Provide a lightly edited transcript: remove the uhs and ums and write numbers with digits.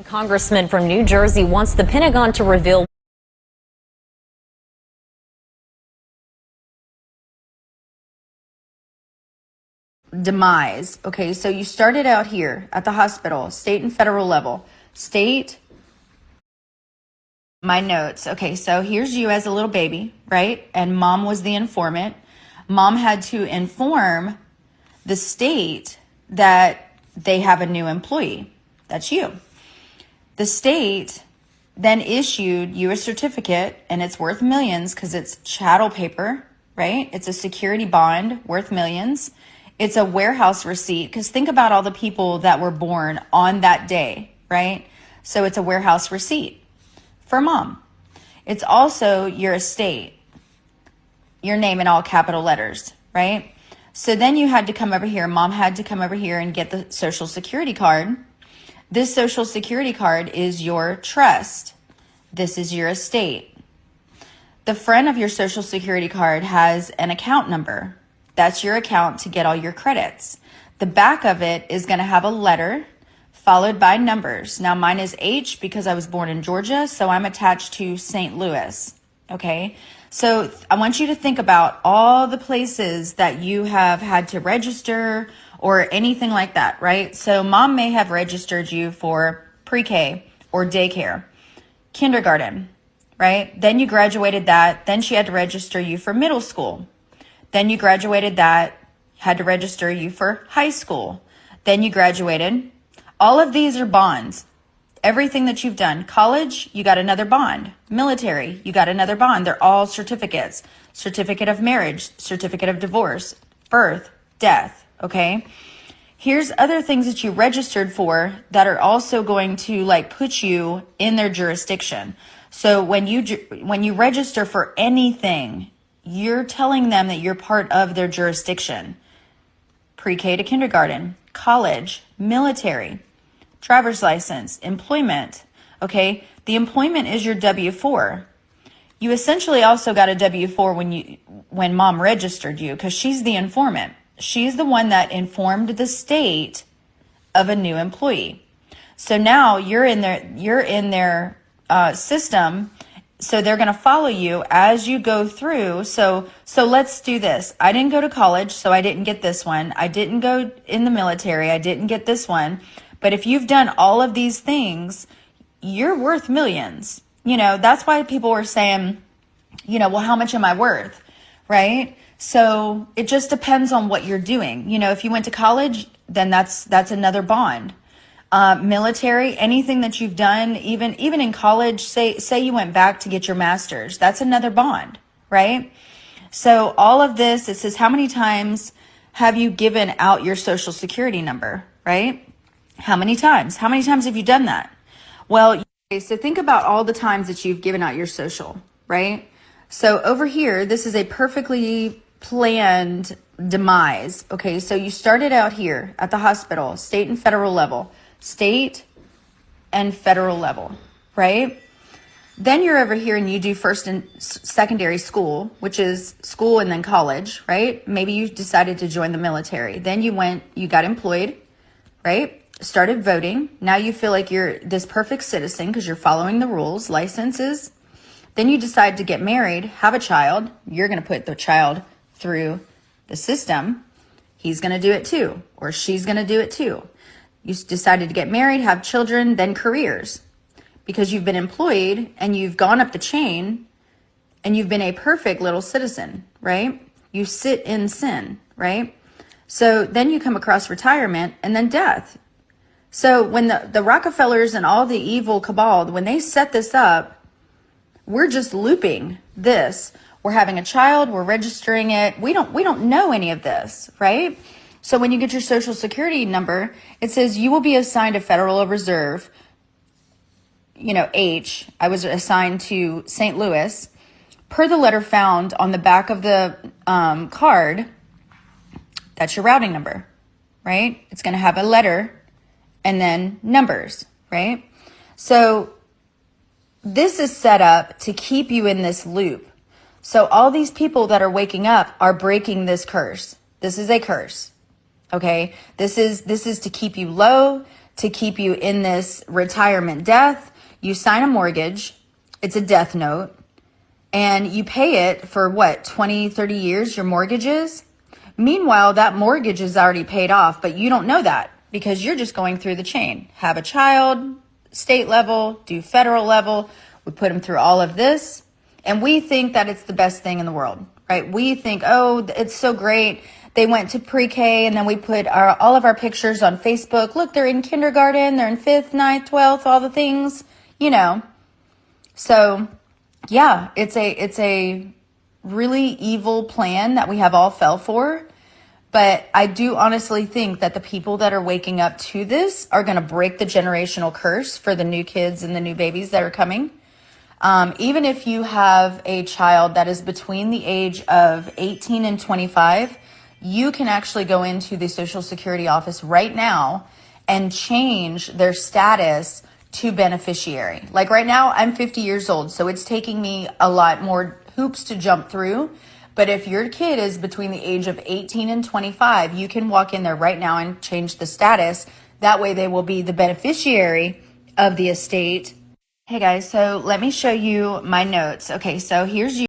Congressman from New Jersey wants the Pentagon to reveal demise. Okay, so you started out here at the hospital, state and federal level. State, my notes. Okay, so here's you as a little baby, right? And mom was the informant. Mom had to inform the state that they have a new employee. That's you. The state then issued you a certificate, and it's worth millions because it's chattel paper, right? It's a security bond worth millions. It's a warehouse receipt because think about all the people that were born on that day, right? So it's a warehouse receipt for mom. It's also your estate, your name in all capital letters, right? So then you had to come over here. Mom had to come over here and get the Social Security card. This Social Security card is your trust. This is your estate. The front of your Social Security card has an account number. That's your account to get all your credits. The back of it is going to have a letter followed by numbers. Now mine is H because I was born in Georgia, so I'm attached to St. Louis. Okay, so I want you to think about all the places that you have had to register or anything like that, right? So mom may have registered you for pre-K or daycare, kindergarten, right? Then you graduated that. Then she had to register you for middle school. Then you graduated that, had to register you for high school. Then you graduated. All of these are bonds. Everything that you've done. College, you got another bond. Military, you got another bond. They're all certificates. Certificate of marriage, certificate of divorce, birth, death, okay? Here's other things that you registered for that are also going to put you in their jurisdiction. So when you register for anything, you're telling them that you're part of their jurisdiction. Pre-K to kindergarten, college, military, driver's license, employment. Okay, the employment is your W-4. You essentially also got a W-4 when mom registered you because she's the informant. She's the one that informed the state of a new employee. So now you're in their system. So they're going to follow you as you go through. So let's do this. I didn't go to college, so I didn't get this one. I didn't go in the military. I didn't get this one. But if you've done all of these things, you're worth millions. That's why people were saying, well, how much am I worth? Right? So it just depends on what you're doing. If you went to college, then that's another bond. Military, anything that you've done, even in college, say you went back to get your master's, that's another bond, right? So all of this, it says, how many times have you given out your Social Security number, right? How many times? How many times have you done that? Well, so think about all the times that you've given out your social, right? So over here, this is a perfectly planned demise. Okay, so you started out here at the hospital, state and federal level. State and federal level, right? Then you're over here and you do first and secondary school, which is school and then college, right? Maybe you decided to join the military. Then you got employed, right? Started voting. Now you feel like you're this perfect citizen because you're following the rules, licenses. Then you decide to get married, have a child. You're going to put the child through the system. He's going to do it too, or she's going to do it too. You decided to get married, have children, then careers. Because you've been employed and you've gone up the chain and you've been a perfect little citizen, right? You sit in sin, right? So then you come across retirement and then death. So when the Rockefellers and all the evil cabal, when they set this up, we're just looping this. We're having a child, we're registering it. We don't know any of this, right? So when you get your Social Security number, it says you will be assigned a Federal Reserve, H. I was assigned to St. Louis. Per the letter found on the back of the card, that's your routing number, right? It's going to have a letter and then numbers, right? So this is set up to keep you in this loop. So all these people that are waking up are breaking this curse. This is a curse. Okay, this is to keep you low, to keep you in this retirement death. You sign a mortgage, it's a death note, and you pay it for what, 20, 30 years, your mortgage is? Meanwhile, that mortgage is already paid off, but you don't know that because you're just going through the chain. Have a child, state level, do federal level. We put them through all of this, and we think that it's the best thing in the world, right? We think, oh, it's so great. They went to pre-K, and then we put all of our pictures on Facebook. Look, they're in kindergarten, they're in 5th, 9th, 12th, all the things, you know. So, yeah, it's a really evil plan that we have all fell for. But I do honestly think that the people that are waking up to this are going to break the generational curse for the new kids and the new babies that are coming. Even if you have a child that is between the age of 18 and 25, you can actually go into the Social Security office right now and change their status to beneficiary. Like right now, I'm 50 years old, so it's taking me a lot more hoops to jump through. But if your kid is between the age of 18 and 25, you can walk in there right now and change the status. That way they will be the beneficiary of the estate. Hey guys, so let me show you my notes. Okay, so here's you.